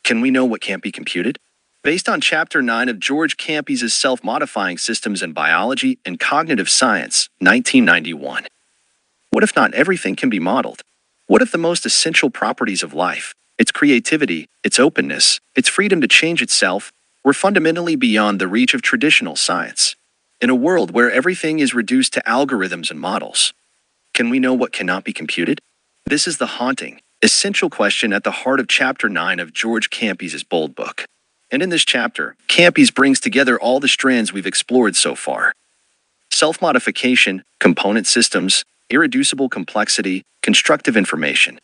Can we know what can't be computed? Based on Chapter 9 of George Kampis' Self-Modifying Systems in Biology and Cognitive Science, 1991. What if not everything can be modeled? What if the most essential properties of life, its creativity, its openness, its freedom to change itself, were fundamentally beyond the reach of traditional science? In a world where everything is reduced to algorithms and models, can we know what cannot be computed? This is the haunting, essential question at the heart of Chapter 9 of George Kampis' bold book. And in this chapter, Kampis brings together all the strands we've explored so far. Self-modification, component systems, irreducible complexity, constructive information,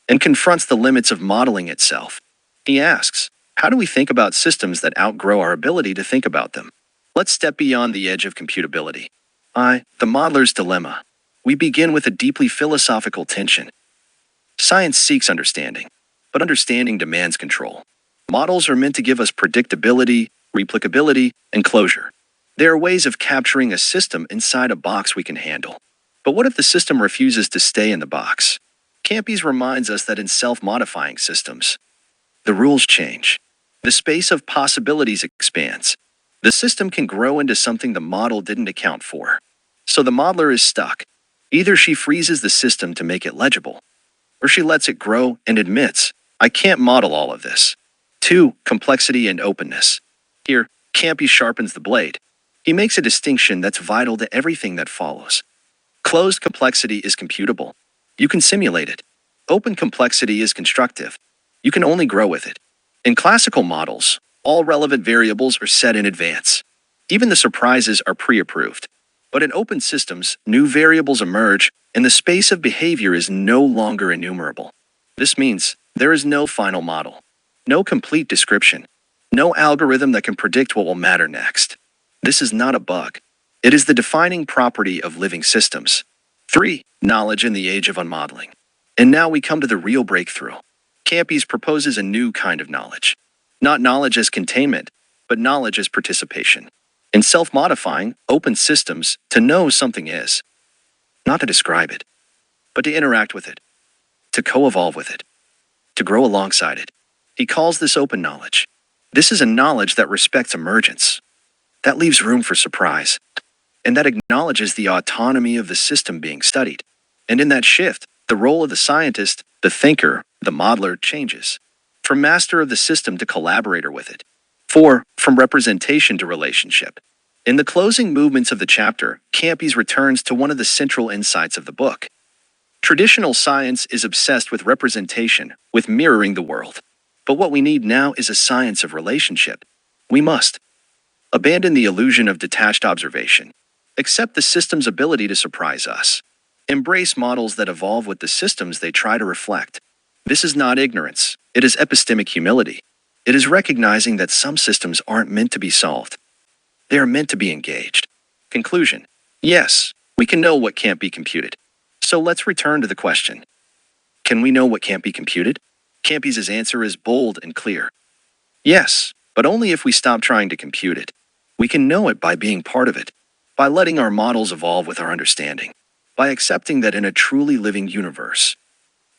and confronts the limits of modeling itself. He asks, how do we think about systems that outgrow our ability to think about them? Let's step beyond the edge of computability. The modeler's dilemma. We begin with a deeply philosophical tension. Science seeks understanding, but understanding demands control. Models are meant to give us predictability, replicability, and closure. They are ways of capturing a system inside a box we can handle. But what if the system refuses to stay in the box? Kampis reminds us that in self-modifying systems, the rules change. The space of possibilities expands. The system can grow into something the model didn't account for. So the modeler is stuck. Either she freezes the system to make it legible, or she lets it grow and admits, I can't model all of this. 2. Complexity and openness. Here, Kampis sharpens the blade. He makes a distinction that's vital to everything that follows. Closed complexity is computable. You can simulate it. Open complexity is constructive. You can only grow with it. In classical models, all relevant variables are set in advance. Even the surprises are pre-approved. But in open systems, new variables emerge, and the space of behavior is no longer enumerable. This means there is no final model, no complete description, no algorithm that can predict what will matter next. This is not a bug. It is the defining property of living systems. 3. Knowledge in the age of unmodeling. And now we come to the real breakthrough. Kampis proposes a new kind of knowledge. Not knowledge as containment, but knowledge as participation. In self-modifying, open systems, to know something is not to describe it, but to interact with it, to co-evolve with it, to grow alongside it. He calls this open knowledge. This is a knowledge that respects emergence, that leaves room for surprise, and that acknowledges the autonomy of the system being studied. And in that shift, the role of the scientist, the thinker, the modeler changes. From master of the system to collaborator with it. 4. From representation to relationship. In the closing movements of the chapter, Kampis returns to one of the central insights of the book. Traditional science is obsessed with representation, with mirroring the world. But what we need now is a science of relationship. We must abandon the illusion of detached observation. Accept the system's ability to surprise us. Embrace models that evolve with the systems they try to reflect. This is not ignorance. It is epistemic humility. It is recognizing that some systems aren't meant to be solved. They are meant to be engaged. Conclusion. Yes, we can know what can't be computed. So let's return to the question. Can we know what can't be computed? Kampis' answer is bold and clear. Yes, but only if we stop trying to compute it. We can know it by being part of it, by letting our models evolve with our understanding, by accepting that in a truly living universe,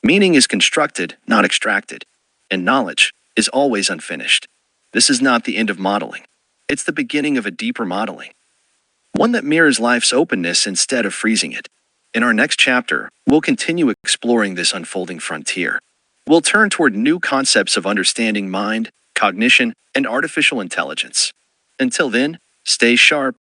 meaning is constructed, not extracted, and knowledge is always unfinished. This is not the end of modeling. It's the beginning of a deeper modeling, one that mirrors life's openness instead of freezing it. In our next chapter, we'll continue exploring this unfolding frontier. We'll turn toward new concepts of understanding mind, cognition, and artificial intelligence. Until then, stay sharp,